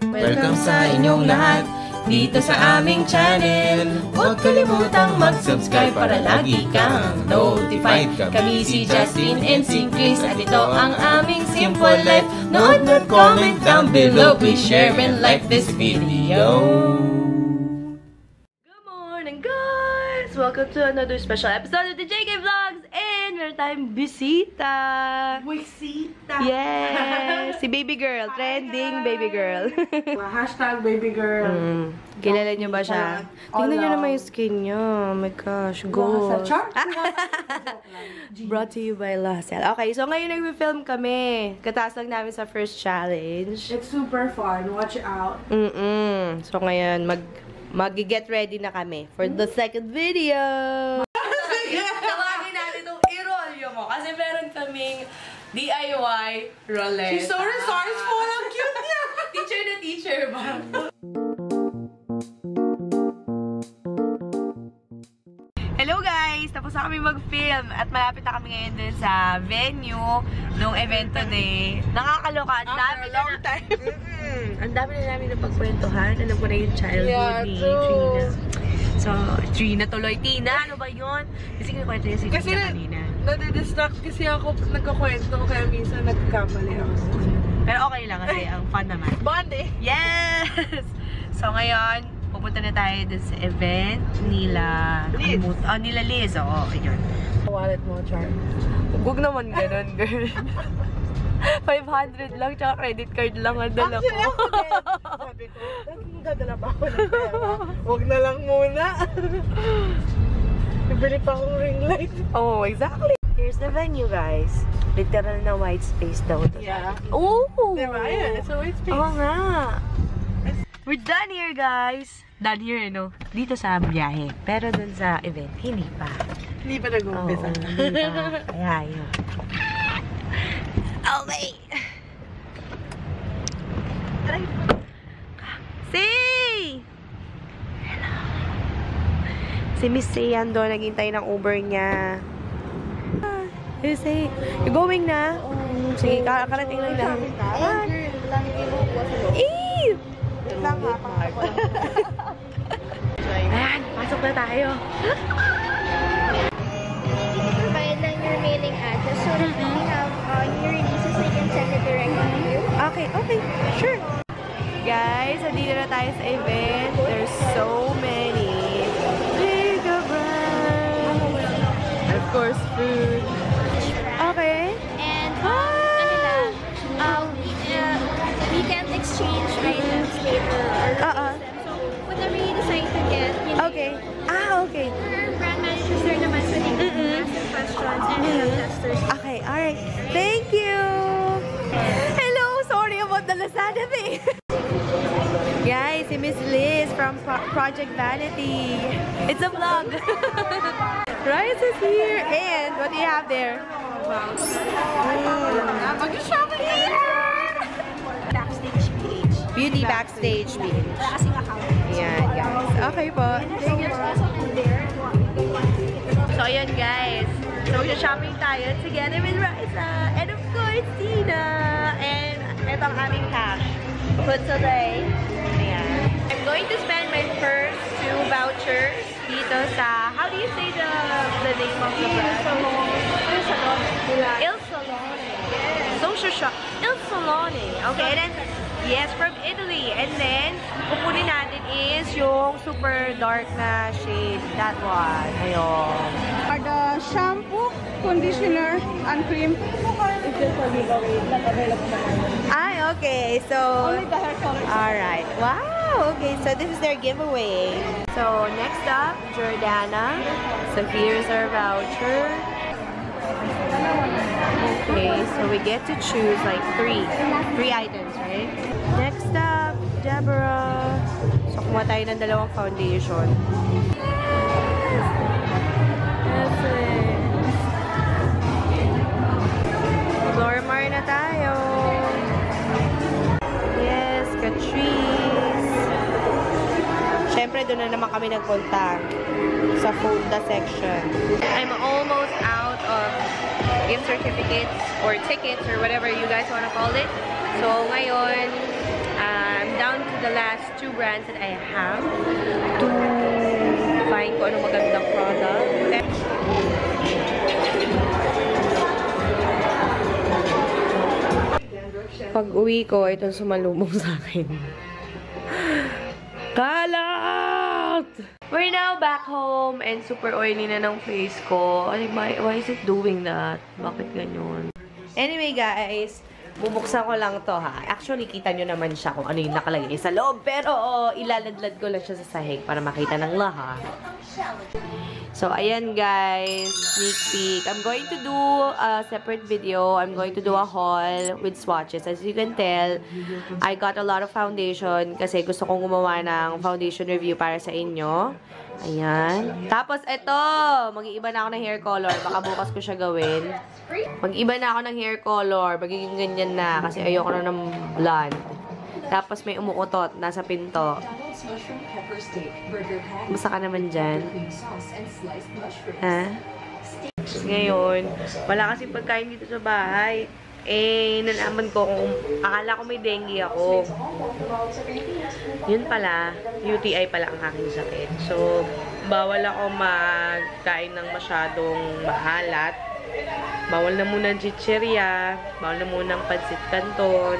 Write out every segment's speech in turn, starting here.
Welcome sa inyong lahat dito sa aming channel. Huwag kalimutang mag-subscribe para lagi kang notified. Kami si Justin and si Chris at ito ang aming Simple Life. Nood at comment down below. Please share and like this video. Good morning guys! Welcome to another special episode of the JK Vlogs. And meron tayong bisita. Bisita. Yes! Si baby girl. Trending baby girl. Hashtag baby girl. Kilala niyo ba siya? Tingnan niyo naman yung skin niya. Oh my gosh. Go. Brought to you by LaSalle. Okay, so ngayon nag-film kami. Kataas lang namin sa first challenge. It's super fun. Watch out. So ngayon, mag-get ready na kami for the second video. Tawagin natin itong i-roll mo. Kasi meron kaming DIY roulette. She's so resourceful. Ang cute niya. Teacher na teacher ba? Hello guys! Tapos na kami mag-film at malapit na kami ngayon dun sa venue nung event today. Nakakaloka. Ang dami na ang dami na namin na pagkwentuhan. Alam ko na yung childhood ni Trina. So, Trina tuloy. Tina, ano ba yun? Kasi kinikwento niya si Trina kanina. Nadidistract kasi ako nagkakwento kaya minsan nagkamali ako. Pero okay lang kasi ang fun naman. Bonding! Yes! So ngayon, pupunta na tayo dun sa event nila Liz. Nila Liz. Oo, yun. Wallet mo, Char. Huwag naman ganun, girl. 500 lang, tsaka credit card lang ang dala ko. Sabi ko, dadala pa ako ng pera. Huwag na lang muna. Bibili pa akong ring light. Oh, exactly. Here's the venue, guys. Literal na white space daw. Yeah. Oh! Diba? Ayan, it's a white space. Oo nga. We're done here, guys. Done here, no? Dito sa biyahe. Pero dun sa event, hindi pa. Hindi pa nag-umpisa. Hindi pa. Kaya, yun. Okay. Say! Hello. Si Miss Say yan doon, naghintay ng Uber niya. Hey, Say, you going na? Sige, karating lang lang. Eh! Ayan, pasok na tayo. Provide lang your mailing address so that we have new releases, we can send it directly to you. Okay, sure. Guys, andito na tayo sa event. There's so many big brands. Of course, food. Okay. And we can exchange items later. So whatever you decide to get, you know, Okay. Okay. our brand managers there naman so they can ask the questions and we have testers. Okay, alright. Thank you! Hello! Sorry about the Lazada thing. Guys, si Miss Liz from Project Vanity. It's a vlog. Rice is here. And what do you have there? Mag-shopping later! Backstage page. Beauty backstage page. Wala kasing account. Yan, guys. Okay po. Thank you. There's also in there. So, ayan guys. So, shopping tayo together with Raisa. And of course, Tina. And ito ang aming cash. Put today. Ayan. I'm going to spend my first 2 vouchers dito sa, how do you say the name of the brand? Il Salone. Il Salone. Yes. Social shop. Il Salone. Okay, and then, yes, from Italy. And then, kukunin natin is yung super dark na shade. That one. Ayun. Are the shampoo, conditioner, and cream is just a giveaway not available naman. Ay, okay. So, Only the hair color. alright. Wow. Okay, so this is their giveaway. So, next up, Jordana. So, here's our voucher. Okay, so we get to choose like 3 items, right? Next up, Deborah. So, kumuha tayo ng 2 foundation. That's it. Glormar na tayo. Yes, Catrice. Siyempre, doon na naman kami nagpunta sa Fonda section. I'm almost out of gift certificates or tickets or whatever you guys want to call it. So, ngayon, I'm down the last 2 brands that I have to find kung anong magandang product. Pag uwi ko, itong sumalubong sa akin. Kalat! We're now back home and super oily na ng face ko. Why is it doing that? Bakit ganyan? Anyway guys, bubuksan ko lang to ha. Actually, kita nyo naman siya kung ano yung nakalagay sa loob. Pero ilaladlad ko lang siya sa sahig para makita ng lahat. So, ayan guys, sneak peek. I'm going to do a separate video. I'm going to do a haul with swatches. As you can tell, I got a lot of foundation kasi gusto kong gumawa ng foundation review para sa inyo. Ayan. Tapos, ito, mag-iiba na ako ng hair color. Baka bukas ko siya gawin. Mag-iba na ako ng hair color. Magiging ganyan na kasi ayoko na ng blonde. Tapos, may umuutot. Nasa pinto. Basta ka naman dyan. Ha? Ngayon, wala kasi pagkain dito sa bahay. Nalaman ko kung akala ko may dengue ako. Yun pala, UTI pala ang aking sakit. So, bawal ako magkain ng masyadong mahalat. Bawal na muna ng chichirya. Bawal na muna ng pansit canton.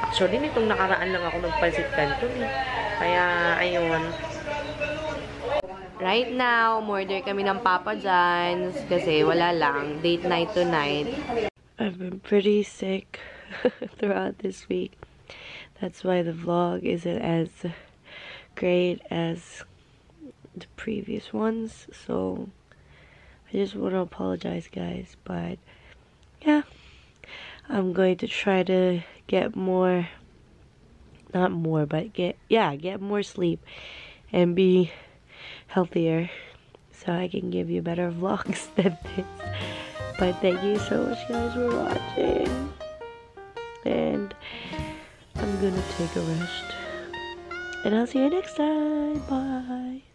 Actually, nitong nakaraan lang ako ng pansit canton eh. Kaya, ayun. Right now, umorder kami ng Papa John's kasi wala lang. Date night tonight. I've been pretty sick throughout this week. That's why the vlog isn't as great as the previous ones. So, I just want to apologize, guys. But, yeah. I'm going to try to get more, not more, but get more sleep and be healthier so I can give you better vlogs than this. But thank you so much guys for watching, and I'm gonna take a rest, and I'll see you next time. Bye.